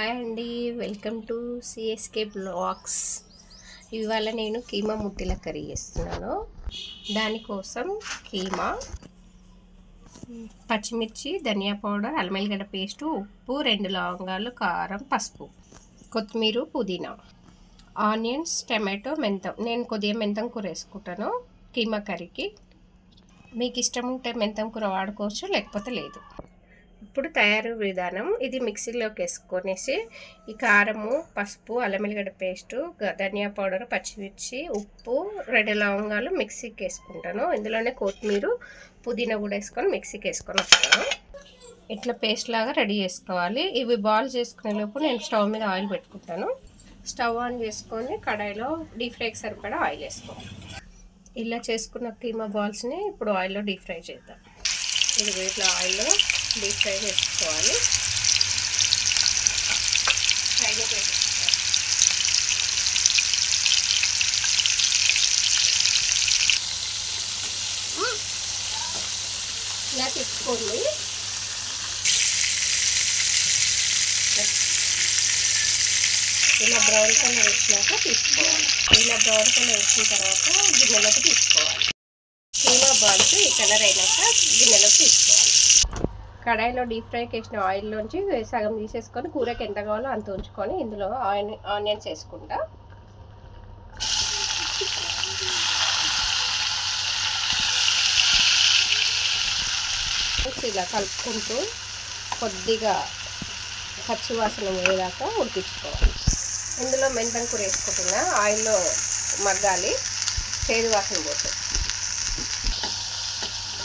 Hi అండి, welcome to CSK blogs. ఇవాళ నేను కీమా ముట్టిల కర్రీ చేస్తున్నాను. దానికోసం కీమా, పచ్చిమిర్చి, ధనియా పౌడర్, అల్లం వెల్లిగడ్డ పేస్టు, ఉప్పు, 2 లవంగాలు, కారం, పసుపు, కొత్తిమీర, పుదీనా, ఆనియన్స్, టమాటో, మెంతం. నేను కొద్దిగా మెంతం కూర వేసుకుంటాను కీమా కర్రీకి. మీకు ఇష్టం ఉంటే మెంతం కూర వాడుకోవచ్చు, లేకపోతే లేదు. ఇప్పుడు తయారు విధానం. ఇది మిక్సీలోకి వేసుకొనేసి ఈ కారము, పసుపు, అల్లం వెల్లిగడ్డ పేస్టు, ధనియా పౌడర్, పచ్చిమిర్చి, ఉప్పు, 2 లవంగాలు మిక్సీకి వేసుకుంటాను. ఇందులోనే కొత్తిమీర, పుదీనా కూడా వేసుకొని మిక్సీకి వేసుకొని వస్తాను. ఇట్లా పేస్ట్ లాగా రెడీ చేసుకోవాలి. ఇవి బాల్ చేసుకునే లోపు నేను స్టవ్ మీద ఆయిల్ పెట్టుకుంటాను. స్టవ్ ఆన్ చేసుకొని కడాయిలో డీప్ ఫ్రైకి సరిపడా ఆయిల్ వేసుకోవాలి. ఇలా చేసుకున్న కీమా బాల్స్ని ఇప్పుడు ఆయిల్లో డీప్ ఫ్రై చేద్దాం. ఇది ఇట్లా ఆయిల్లో డీప్ ఫ్రై చేసుకోవాలి. ఫ్రైగా పెట్టేసుకోవాలి. ఇలా తిప్పుకోండి. ఇలా బ్రౌన్ కలర్ వచ్చినాక తీసుకోవాలి. ఇలా బ్రౌన్ కలర్ వచ్చిన తర్వాత గిన్నెలోకి తీసుకోవాలి. కీమా బాల్స్ ఈ కలర్ అయినాక గిన్నెలోకి తీసుకోవాలి. కడాయిలో డీప్ ఫ్రైకి వేసిన ఆయిల్లోంచి సగం తీసేసుకొని కూరకి ఎంత కావాలో అంత ఉంచుకొని ఇందులో ఆనియన్స్ వేసుకుంటా. ఇలా కలుపుకుంటూ కొద్దిగా పచ్చివాసన పోయేదాకా ఉడికించుకోవాలి. ఇందులో మెంతం కూర వేసుకుంటున్నా. ఆయిల్లో మగ్గాలి, చేదు వాసన పోతుంది.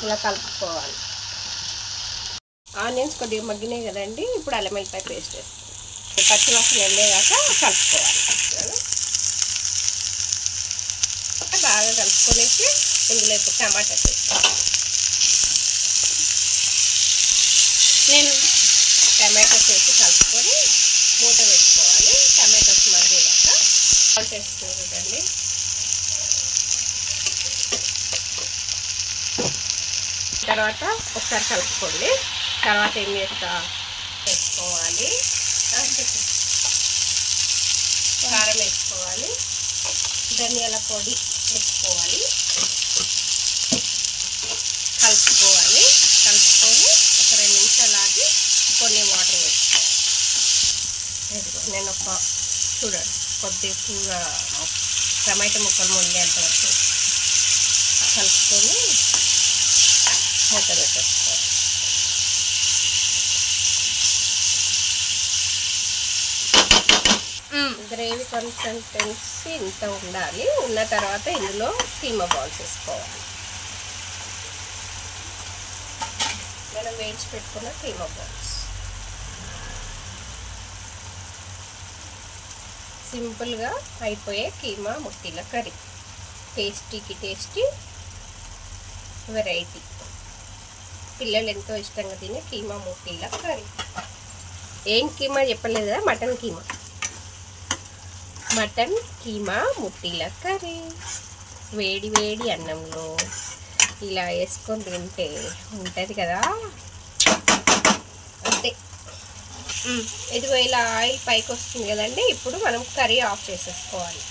ఇలా కలుపుకోవాలి. ఆనియన్స్ కొద్దిగా మగ్గినాయి కదండి. ఇప్పుడు అల్లం వెల్లిపాయ పేస్ట్ వేస్తాం. పచ్చివాసన వెళ్ళేదాకా కలుపుకోవాలి. బాగా కలుపుకొనేసి ఇందులో ఇప్పుడు టమాటా పేస్ట్ నేను టమాటోస్ వేసి కలుపుకొని మూత వేసుకోవాలి. టమాటోస్ మగ్గేదాకా సాల్ట్ వేసుకుని చూడండి. తర్వాత ఒకసారి కలుపుకోండి. తర్వాత ఏం చేస్తా వేసుకోవాలి, కారం వేసుకోవాలి, ధనియాల పొడి వేసుకోవాలి, కలుపుకోవాలి. కలుపుకొని ఒక 2 నిమిషాలు ఆగి కొన్ని వాటర్ వేసుకోవాలి. నేను చూడండి కొద్దిగా కూర టమాటా ముక్కలు మునిగేంత వరకు కలుపుకొని మూత పెట్టేసుకోవాలి. గ్రేవీ కన్సిస్టెన్సీ ఇంత ఉండాలి. ఉన్న తర్వాత ఇందులో కీమా బాల్స్ వేసుకోవాలి. మనం వేయించి పెట్టుకున్న కీమా బాల్స్. సింపుల్గా అయిపోయే కీమా ముట్టిల కర్రీ. టేస్టీకి టేస్టీ వెరైటీ. పిల్లలు ఎంతో ఇష్టంగా తినే కీమా ముట్టిల కర్రీ. ఏం కీమా చెప్పలేదా? మటన్ కీమా ముట్టిల కర్రీ. వేడి వేడి అన్నంలో ఇలా వేసుకొని తింటే ఉంటుంది కదా, అంతే. ఇదిగో ఇలా ఆయిల్ పైకి వస్తుంది కదండి. ఇప్పుడు మనం కర్రీ ఆఫ్ చేసేసుకోవాలి.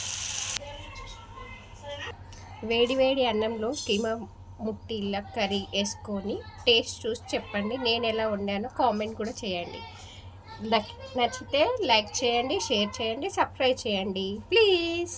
వేడి వేడి అన్నంలో కీమా ముట్టిల కర్రీ వేసుకొని టేస్ట్ చూసి చెప్పండి. నేను ఎలా వండానో కామెంట్ కూడా చేయండి. నచ్చితే లైక్ చేయండి, షేర్ చేయండి, సబ్స్క్రైబ్ చేయండి ప్లీజ్.